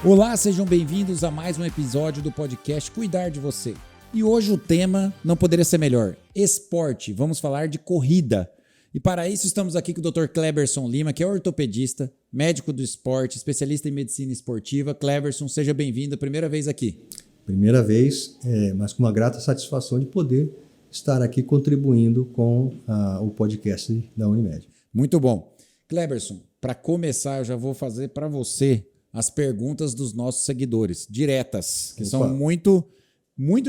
Olá, sejam bem-vindos a mais um episódio do podcast Cuidar de Você. E hoje o tema não poderia ser melhor, esporte. Vamos falar de corrida. E para isso estamos aqui com o Dr. Cleberson Lima, que é ortopedista, médico do esporte, especialista em medicina esportiva. Cleberson, seja bem-vindo, primeira vez aqui. Primeira vez, mas com uma grata satisfação de poder estar aqui contribuindo com o podcast da Unimed. Muito bom. Cleberson, para começar, eu já vou fazer para você as perguntas dos nossos seguidores, diretas, que são muito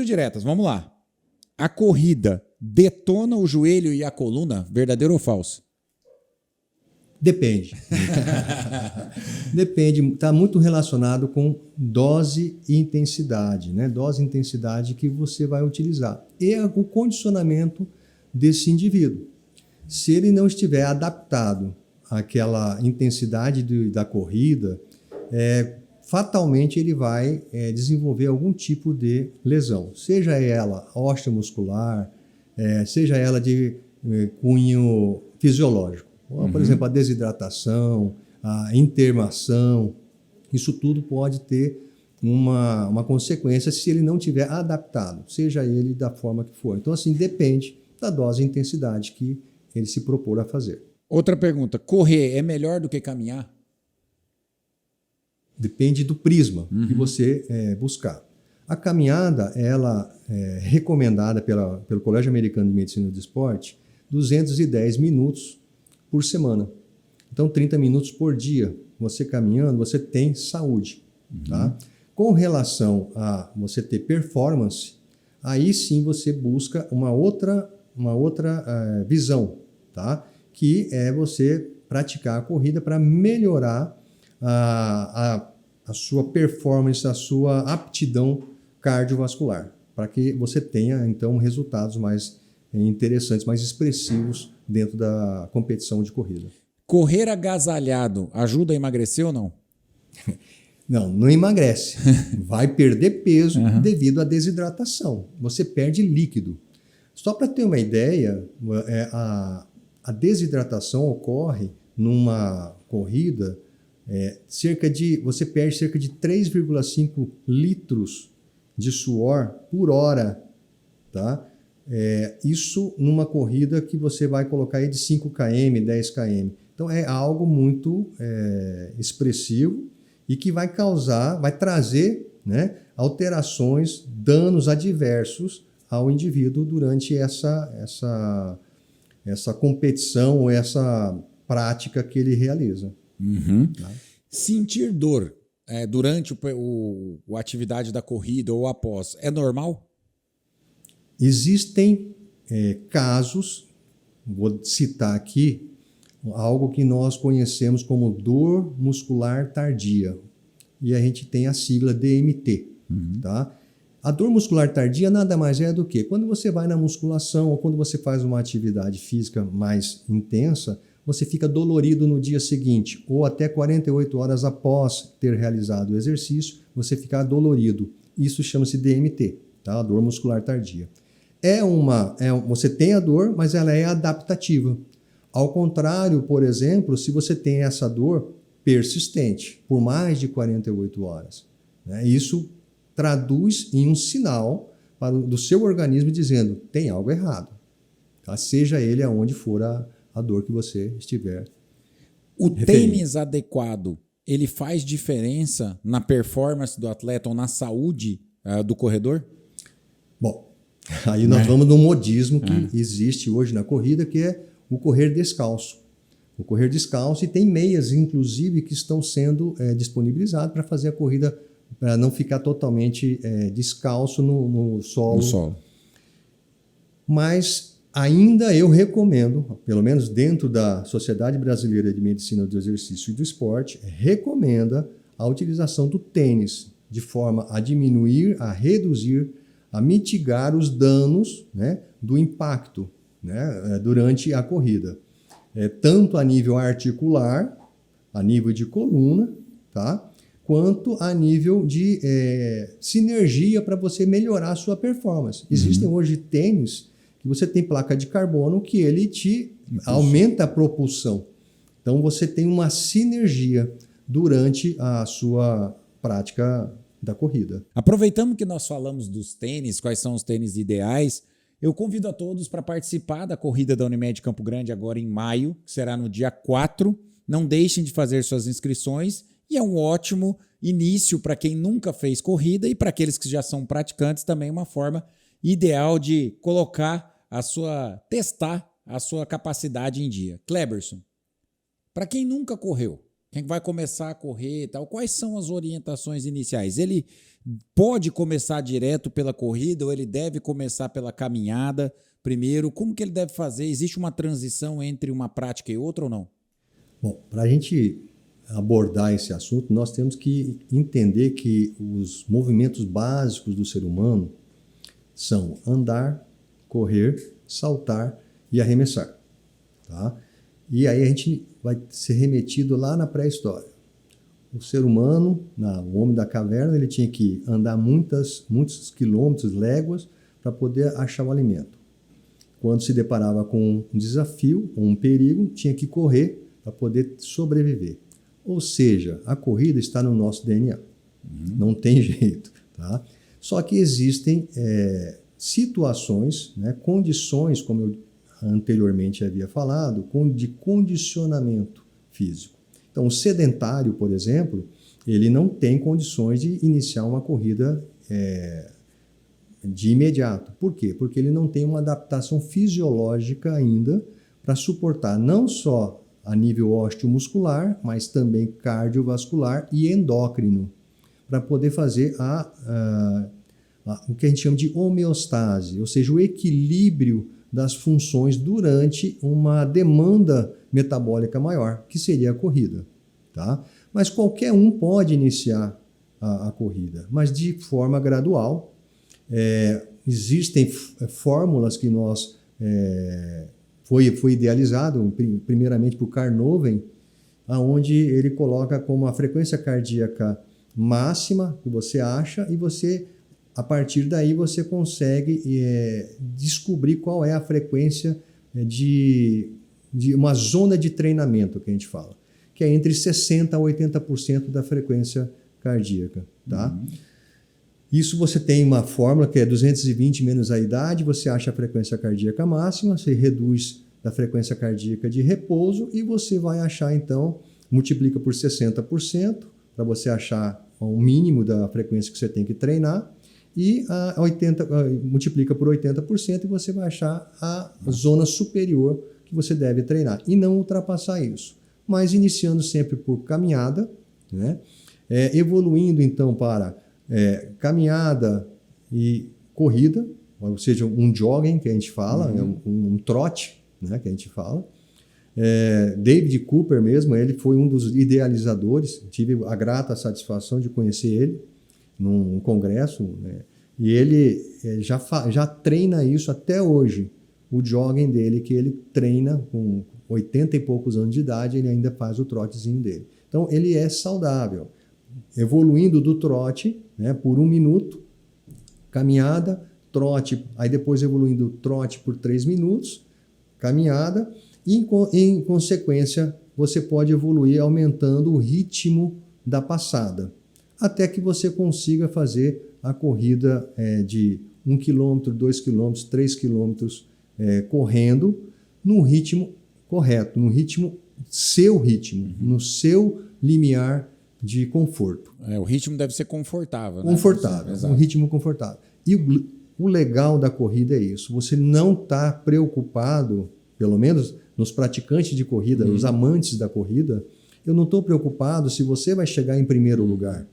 diretas. Vamos lá. A corrida detona o joelho e a coluna, verdadeiro ou falso? Depende. Depende, está muito relacionado com dose e intensidade, né? Dose e intensidade que você vai utilizar. E o condicionamento desse indivíduo. Se ele não estiver adaptado àquela intensidade da corrida, fatalmente ele vai desenvolver algum tipo de lesão, seja ela osteomuscular, seja ela de cunho fisiológico. Por exemplo, a desidratação, a intermação, isso tudo pode ter uma consequência se ele não tiver adaptado, seja ele da forma que for. Então, assim, depende da dose e intensidade que ele se propor a fazer. Outra pergunta, correr é melhor do que caminhar? Depende do prisma que você buscar. A caminhada, ela é recomendada pelo Colégio Americano de Medicina do Esporte, 210 minutos por semana. Então, 30 minutos por dia. Você caminhando, você tem saúde. Tá? Com relação a você ter performance, aí sim você busca uma outra visão, tá? Que é você praticar a corrida para melhorar a sua performance, a sua aptidão cardiovascular, para que você tenha, então, resultados mais interessantes, mais expressivos dentro da competição de corrida. Correr agasalhado ajuda a emagrecer ou não? Não emagrece. Vai perder peso devido à desidratação. Você perde líquido. Só para ter uma ideia, a desidratação ocorre numa corrida, você perde cerca de 3,5 litros de suor por hora, tá? Isso numa corrida que você vai colocar aí de 5 km, 10 km. Então é algo muito expressivo e que vai trazer, né, alterações, danos adversos ao indivíduo durante essa competição ou essa prática que ele realiza. Tá? Sentir dor durante a atividade da corrida ou após é normal? Existem casos, vou citar aqui, algo que nós conhecemos como dor muscular tardia. E a gente tem a sigla DMT. Tá? A dor muscular tardia nada mais é do que quando você vai na musculação ou quando você faz uma atividade física mais intensa, você fica dolorido no dia seguinte ou até 48 horas após ter realizado o exercício, você fica dolorido. Isso chama-se DMT, tá? A dor muscular tardia. Você tem a dor, mas ela é adaptativa. Ao contrário, por exemplo, se você tem essa dor persistente por mais de 48 horas, né? Isso traduz em um sinal do seu organismo dizendo tem algo errado, tá? Seja ele aonde for a dor que você estiver referindo. Tênis adequado, ele faz diferença na performance do atleta ou na saúde do corredor? Bom, aí nós vamos num modismo que existe hoje na corrida, que é o correr descalço. O correr descalço, e tem meias, inclusive, que estão sendo disponibilizadas para fazer a corrida, para não ficar totalmente descalço no solo. No solo. Mas ainda eu recomendo, pelo menos dentro da Sociedade Brasileira de Medicina do Exercício e do Esporte, recomenda a utilização do tênis de forma a diminuir, a reduzir, a mitigar os danos, né, do impacto, né, durante a corrida. Tanto a nível articular, a nível de coluna, tá? Quanto a nível de sinergia para você melhorar a sua performance. Existem hoje tênis que você tem placa de carbono que ele te aumenta a propulsão. Então você tem uma sinergia durante a sua prática da corrida. Aproveitando que nós falamos dos tênis, quais são os tênis ideais, eu convido a todos para participar da corrida da Unimed Campo Grande agora em maio, que será no dia 4. Não deixem de fazer suas inscrições e é um ótimo início para quem nunca fez corrida e para aqueles que já são praticantes também uma forma ideal de testar a sua capacidade em dia. Kleberson, para quem nunca correu, quem vai começar a correr e tal, quais são as orientações iniciais? Ele pode começar direto pela corrida ou ele deve começar pela caminhada primeiro? Como que ele deve fazer? Existe uma transição entre uma prática e outra ou não? Bom, para a gente abordar esse assunto, nós temos que entender que os movimentos básicos do ser humano são andar, correr, saltar e arremessar. Tá? E aí a gente vai ser remetido lá na pré-história. O ser humano, o homem da caverna, ele tinha que andar muitos quilômetros, léguas, para poder achar o alimento. Quando se deparava com um desafio ou um perigo, tinha que correr para poder sobreviver. Ou seja, a corrida está no nosso DNA. Não tem jeito. Tá? Só que existem situações, né, condições, como eu anteriormente havia falado, de condicionamento físico. Então, o sedentário, por exemplo, ele não tem condições de iniciar uma corrida de imediato. Por quê? Porque ele não tem uma adaptação fisiológica ainda para suportar não só a nível osteomuscular, mas também cardiovascular e endócrino, para poder fazer o que a gente chama de homeostase, ou seja, o equilíbrio das funções durante uma demanda metabólica maior, que seria a corrida. Tá? Mas qualquer um pode iniciar a corrida, mas de forma gradual. Existem fórmulas que foi idealizado primeiramente por Carnot, onde ele coloca como a frequência cardíaca máxima que você acha e você, a partir daí, você consegue descobrir qual é a frequência de uma zona de treinamento que a gente fala, que é entre 60% a 80% da frequência cardíaca. Tá? Isso você tem uma fórmula que é 220 menos a idade, você acha a frequência cardíaca máxima, você reduz a frequência cardíaca de repouso e você vai achar, então, multiplica por 60% para você achar o mínimo da frequência que você tem que treinar e multiplica por 80% e você vai achar a zona superior que você deve treinar e não ultrapassar isso. Mas iniciando sempre por caminhada, né? Evoluindo então para caminhada e corrida, ou seja, um jogging que a gente fala, um trote, né, que a gente fala. David Cooper mesmo, ele foi um dos idealizadores, tive a grata satisfação de conhecer ele num congresso, né, e ele já treina isso até hoje, o jogging dele, que ele treina com 80 e poucos anos de idade, ele ainda faz o trotezinho dele. Então, ele é saudável. Evoluindo do trote, né, por 1 minuto, caminhada, trote, aí depois evoluindo trote por 3 minutos, caminhada, e em consequência você pode evoluir aumentando o ritmo da passada, até que você consiga fazer a corrida de 1 km, 2 km, 3 km correndo no ritmo correto, no seu ritmo, no seu limiar de conforto. O ritmo deve ser confortável. Confortável, né? Um ritmo confortável. E o legal da corrida é isso, você não está preocupado, pelo menos nos praticantes de corrida, os amantes da corrida, eu não estou preocupado se você vai chegar em primeiro lugar.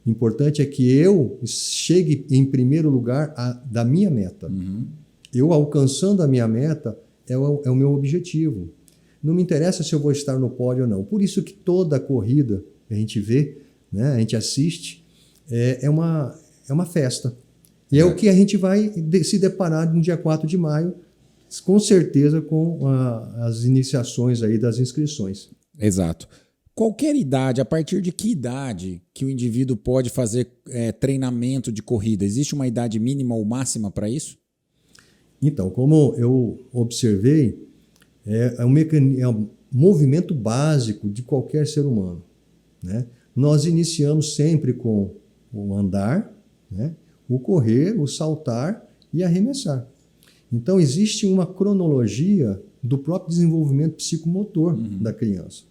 O importante é que eu chegue em primeiro lugar da minha meta. Eu alcançando a minha meta é o meu objetivo. Não me interessa se eu vou estar no pódio ou não. Por isso que toda corrida que a gente vê, né, a gente assiste, é uma festa. E é o que a gente vai se deparar no dia 4 de maio, com certeza com as iniciações aí das inscrições. Exato. Qualquer idade, a partir de que idade que o indivíduo pode fazer treinamento de corrida? Existe uma idade mínima ou máxima para isso? Então, como eu observei, é um movimento básico de qualquer ser humano, né? nós iniciamos sempre com o andar, né? O correr, o saltar e arremessar. Então, existe uma cronologia do próprio desenvolvimento psicomotor da criança.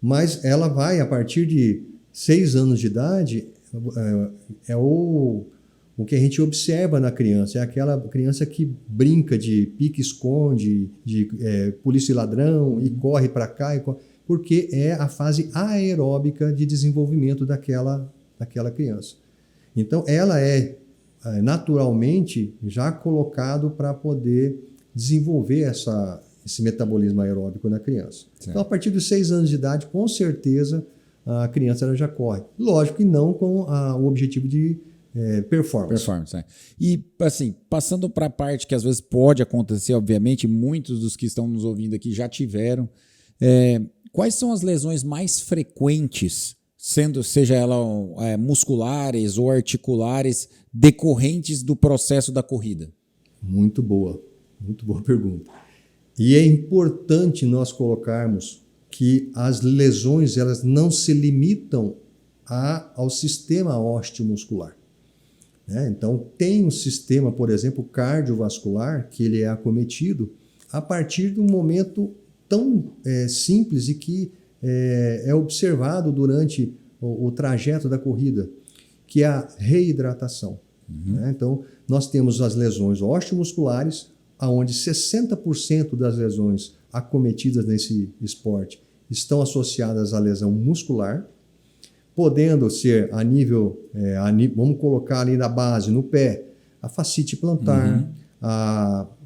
Mas ela vai, a partir de 6 anos de idade, o que a gente observa na criança. É aquela criança que brinca de pique-esconde, de polícia e ladrão, e corre para cá, porque é a fase aeróbica de desenvolvimento daquela criança. Então, ela é naturalmente já colocado para poder desenvolver esse metabolismo aeróbico na criança. Certo. Então, a partir dos 6 anos de idade, com certeza, a criança ela já corre. Lógico que não com o objetivo de performance. E, assim, passando para a parte que às vezes pode acontecer, obviamente, muitos dos que estão nos ouvindo aqui já tiveram. Quais são as lesões mais frequentes, seja elas musculares ou articulares, decorrentes do processo da corrida? Muito boa pergunta. E é importante nós colocarmos que as lesões elas não se limitam ao sistema osteomuscular. Então, tem um sistema, por exemplo, cardiovascular, que ele é acometido a partir de um momento tão simples e que é observado durante o trajeto da corrida, que é a reidratação. Então, nós temos as lesões osteomusculares, onde 60% das lesões acometidas nesse esporte estão associadas à lesão muscular, podendo ser a nível, vamos colocar ali na base, no pé, a fascite plantar,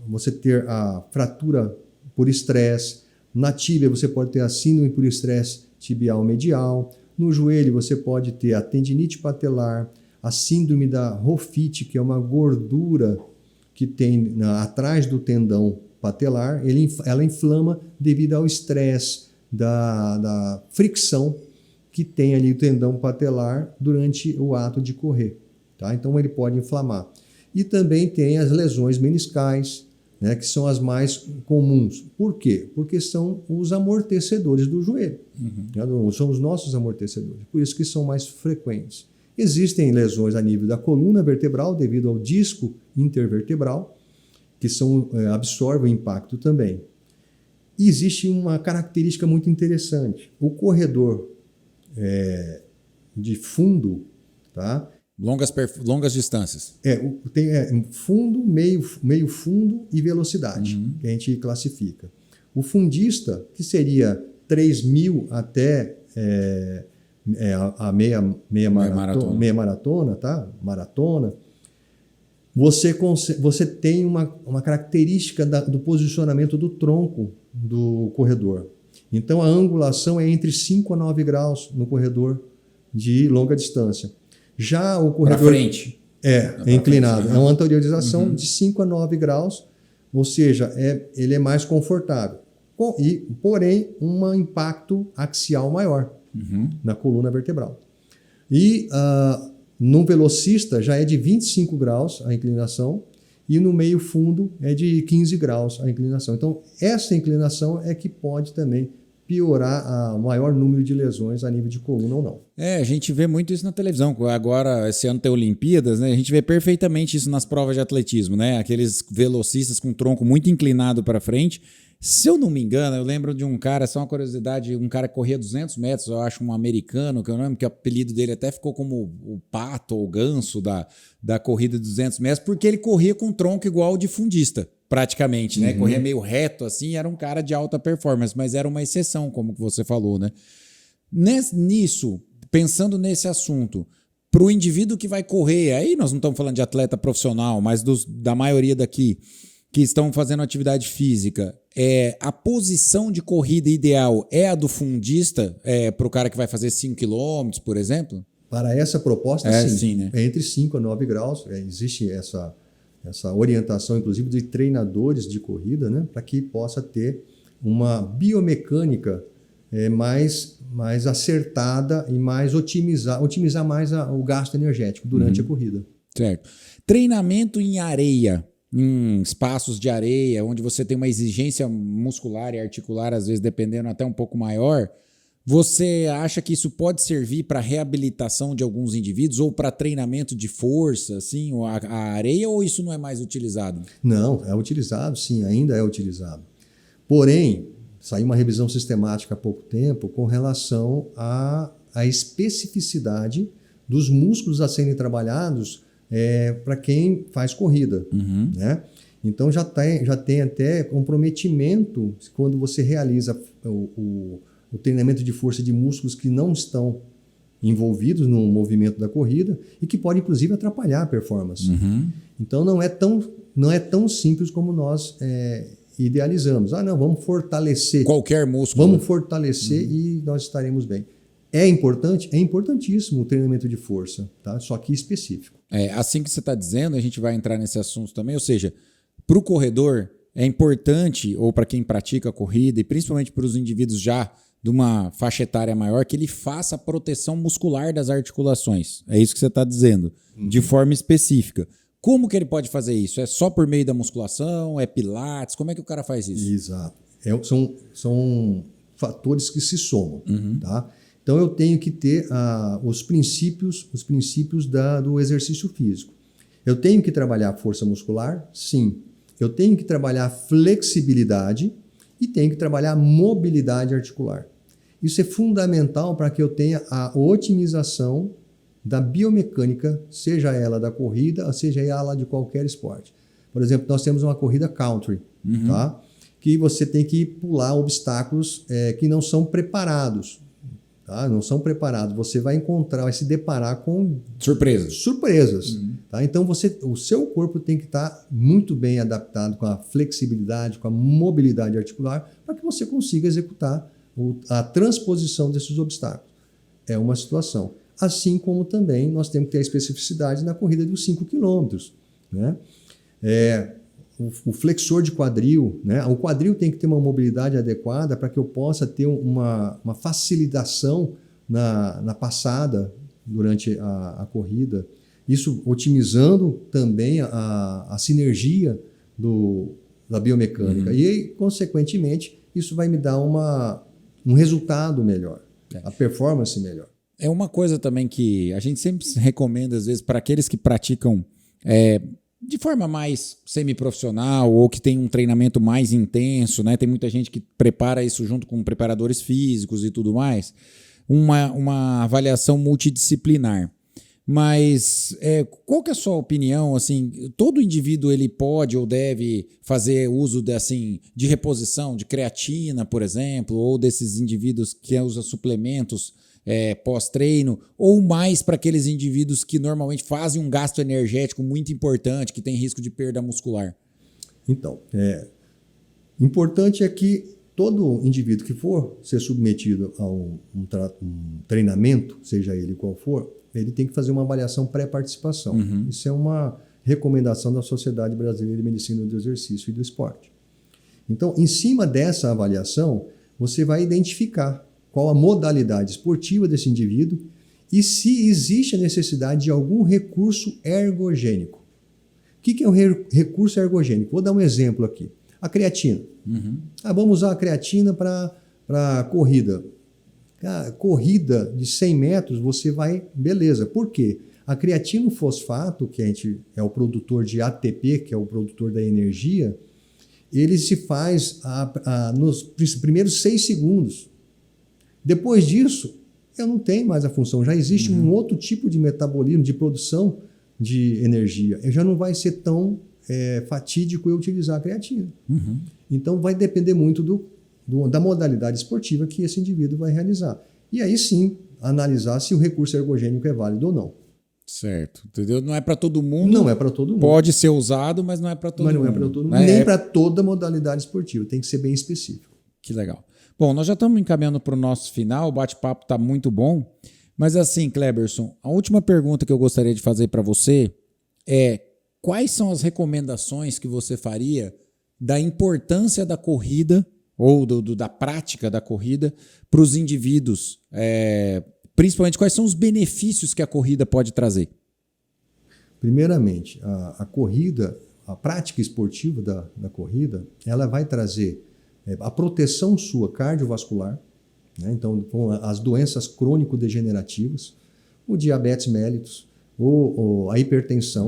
você ter a fratura por estresse, na tíbia você pode ter a síndrome por estresse tibial medial, no joelho você pode ter a tendinite patelar, a síndrome da rofite, que é uma gordura que tem atrás do tendão patelar, ela inflama devido ao estresse da fricção que tem ali o tendão patelar durante o ato de correr. Tá? Então ele pode inflamar. E também tem as lesões meniscais, né, que são as mais comuns. Por quê? Porque são os amortecedores do joelho. São os nossos amortecedores. Por isso que são mais frequentes. Existem lesões a nível da coluna vertebral devido ao disco intervertebral, que absorvem o impacto também. E existe uma característica muito interessante. O corredor de fundo, tá? Longas distâncias. Tem fundo, meio fundo e velocidade, que a gente classifica. O fundista, que seria 3.000 até a meia maratona, tá? Maratona, você tem uma característica do posicionamento do tronco do corredor. Então, a angulação é entre 5 a 9 graus no corredor de longa distância. Já o corredor... Para frente. É inclinado. É uma anteriorização de 5 a 9 graus, ou seja, ele é mais confortável. Porém, um impacto axial maior na coluna vertebral. E no velocista já é de 25 graus a inclinação e no meio fundo é de 15 graus a inclinação. Então, essa inclinação é que pode também piorar o maior número de lesões a nível de coluna ou não. A gente vê muito isso na televisão. Agora, esse ano tem Olimpíadas, né? A gente vê perfeitamente isso nas provas de atletismo, né? Aqueles velocistas com o tronco muito inclinado para frente. Se eu não me engano, eu lembro de um cara, só uma curiosidade, um cara que corria 200 metros, eu acho um americano, que eu lembro que o apelido dele até ficou como o pato ou o ganso da corrida de 200 metros, porque ele corria com um tronco igual ao de fundista, praticamente, né? Corria meio reto assim, era um cara de alta performance, mas era uma exceção, como você falou, né? Nisso, pensando nesse assunto, para o indivíduo que vai correr, aí nós não estamos falando de atleta profissional, mas da maioria daqui que estão fazendo atividade física, a posição de corrida ideal é a do fundista para o cara que vai fazer 5 km, por exemplo? Para essa proposta, sim. Né? É entre 5 a 9 graus. Existe essa orientação, inclusive, de treinadores de corrida, né, para que possa ter uma biomecânica mais acertada e mais otimizar mais o gasto energético durante a corrida. Certo. Treinamento em areia, em espaços de areia, onde você tem uma exigência muscular e articular, às vezes dependendo até um pouco maior, Você acha que isso pode servir para reabilitação de alguns indivíduos ou para treinamento de força, assim, ou a areia, ou isso não é mais utilizado? Não, é utilizado, sim, ainda é utilizado. Porém, saiu uma revisão sistemática há pouco tempo com relação à especificidade dos músculos a serem trabalhados para quem faz corrida, né? Então já tem até comprometimento quando você realiza o treinamento de força de músculos que não estão envolvidos no movimento da corrida e que pode inclusive atrapalhar a performance. Então não é tão simples como nós idealizamos. Não, vamos fortalecer. Qualquer músculo. Vamos fortalecer e nós estaremos bem. É importante? É importantíssimo o treinamento de força, tá? Só que específico. Assim que você está dizendo, a gente vai entrar nesse assunto também, ou seja, para o corredor é importante, ou para quem pratica a corrida, e principalmente para os indivíduos já de uma faixa etária maior, que ele faça a proteção muscular das articulações. É isso que você está dizendo, de forma específica. Como que ele pode fazer isso? É só por meio da musculação? É pilates? Como é que o cara faz isso? Exato. São fatores que se somam, tá? Então eu tenho que ter os princípios do exercício físico. Eu tenho que trabalhar a força muscular? Sim. Eu tenho que trabalhar a flexibilidade e tenho que trabalhar a mobilidade articular. Isso é fundamental para que eu tenha a otimização da biomecânica, seja ela da corrida, seja ela de qualquer esporte. Por exemplo, nós temos uma corrida country, tá? Que você tem que pular obstáculos que não são preparados. Tá? Não são preparados. Você vai se deparar com surpresas. Tá? Então, o seu corpo tem que estar muito bem adaptado com a flexibilidade, com a mobilidade articular, para que você consiga executar a transposição desses obstáculos. É uma situação. Assim como também nós temos que ter a especificidade na corrida dos 5 quilômetros. Né? O flexor de quadril, né? O quadril tem que ter uma mobilidade adequada para que eu possa ter uma facilitação na passada durante a corrida. Isso otimizando também a sinergia da biomecânica. E aí, consequentemente, isso vai me dar um resultado melhor, a performance melhor. É uma coisa também que a gente sempre recomenda, às vezes, para aqueles que praticam de forma mais semiprofissional ou que tem um treinamento mais intenso, né? Tem muita gente que prepara isso junto com preparadores físicos e tudo mais, uma avaliação multidisciplinar. Mas qual que é a sua opinião? Assim, todo indivíduo ele pode ou deve fazer uso de reposição, de creatina, por exemplo, ou desses indivíduos que usam suplementos pós-treino, ou mais para aqueles indivíduos que normalmente fazem um gasto energético muito importante, que tem risco de perda muscular? Então, importante é que todo indivíduo que for ser submetido a um treinamento, seja ele qual for, ele tem que fazer uma avaliação pré-participação. Isso é uma recomendação da Sociedade Brasileira de Medicina do Exercício e do Esporte. Então, em cima dessa avaliação, você vai identificar qual a modalidade esportiva desse indivíduo e se existe a necessidade de algum recurso ergogênico. O que é um recurso ergogênico? Vou dar um exemplo aqui. A creatina. Vamos usar a creatina para corrida. Corrida de 100 metros, você vai... Beleza. Por quê? A creatina fosfato, que é o produtor de ATP, que é o produtor da energia, ele se faz nos primeiros 6 segundos. Depois disso, eu não tenho mais a função. Já existe um outro tipo de metabolismo, de produção de energia. Já não vai ser tão fatídico eu utilizar a creatina. Então, vai depender muito da modalidade esportiva que esse indivíduo vai realizar. E aí sim, analisar se o recurso ergogênico é válido ou não. Certo. Entendeu? Não é para todo mundo. Não é para todo mundo. Pode ser usado, mas não é para todo mundo. Mas não é para todo mundo. Nem para toda modalidade esportiva. Tem que ser bem específico. Que legal. Bom, nós já estamos encaminhando para o nosso final, o bate-papo está muito bom, mas assim, Cleberson, a última pergunta que eu gostaria de fazer para você é quais são as recomendações que você faria da importância da corrida ou da prática da corrida para os indivíduos, principalmente quais são os benefícios que a corrida pode trazer? Primeiramente, a corrida, a prática esportiva da corrida, ela vai trazer a proteção sua cardiovascular, né? Então, com as doenças crônico-degenerativas, o diabetes mellitus, a hipertensão,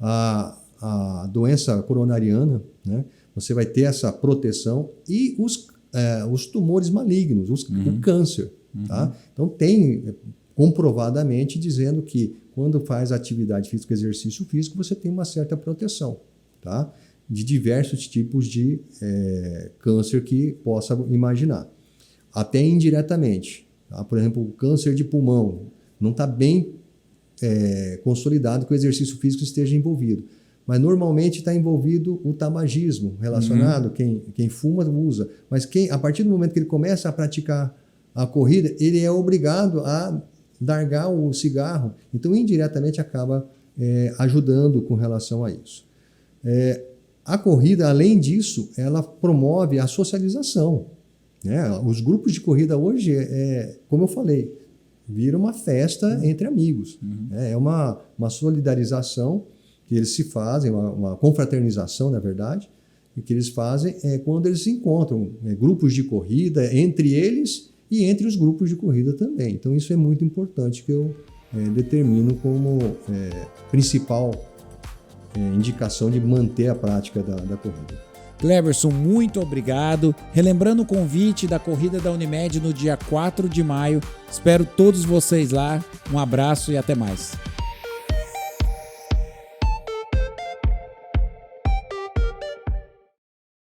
a doença coronariana, né? Você vai ter essa proteção e os tumores malignos, o câncer. Tá? Então, tem comprovadamente dizendo que quando faz atividade física, exercício físico, você tem uma certa proteção, tá? De diversos tipos de câncer que possa imaginar. Até indiretamente. Tá? Por exemplo, o câncer de pulmão não está bem consolidado que o exercício físico esteja envolvido. Mas normalmente está envolvido o tabagismo relacionado, quem fuma usa. Mas a partir do momento que ele começa a praticar a corrida, ele é obrigado a largar o cigarro. Então, indiretamente, acaba ajudando com relação a isso. A corrida, além disso, ela promove a socialização. Né? Os grupos de corrida hoje, como eu falei, vira uma festa entre amigos. É uma solidarização que eles se fazem, uma confraternização, na verdade, e que eles fazem quando eles se encontram, grupos de corrida entre eles e entre os grupos de corrida também. Então, isso é muito importante que eu determino como principal indicação de manter a prática da corrida. Cleberson, muito obrigado. Relembrando o convite da corrida da Unimed no dia 4 de maio, espero todos vocês lá. Um abraço e até mais.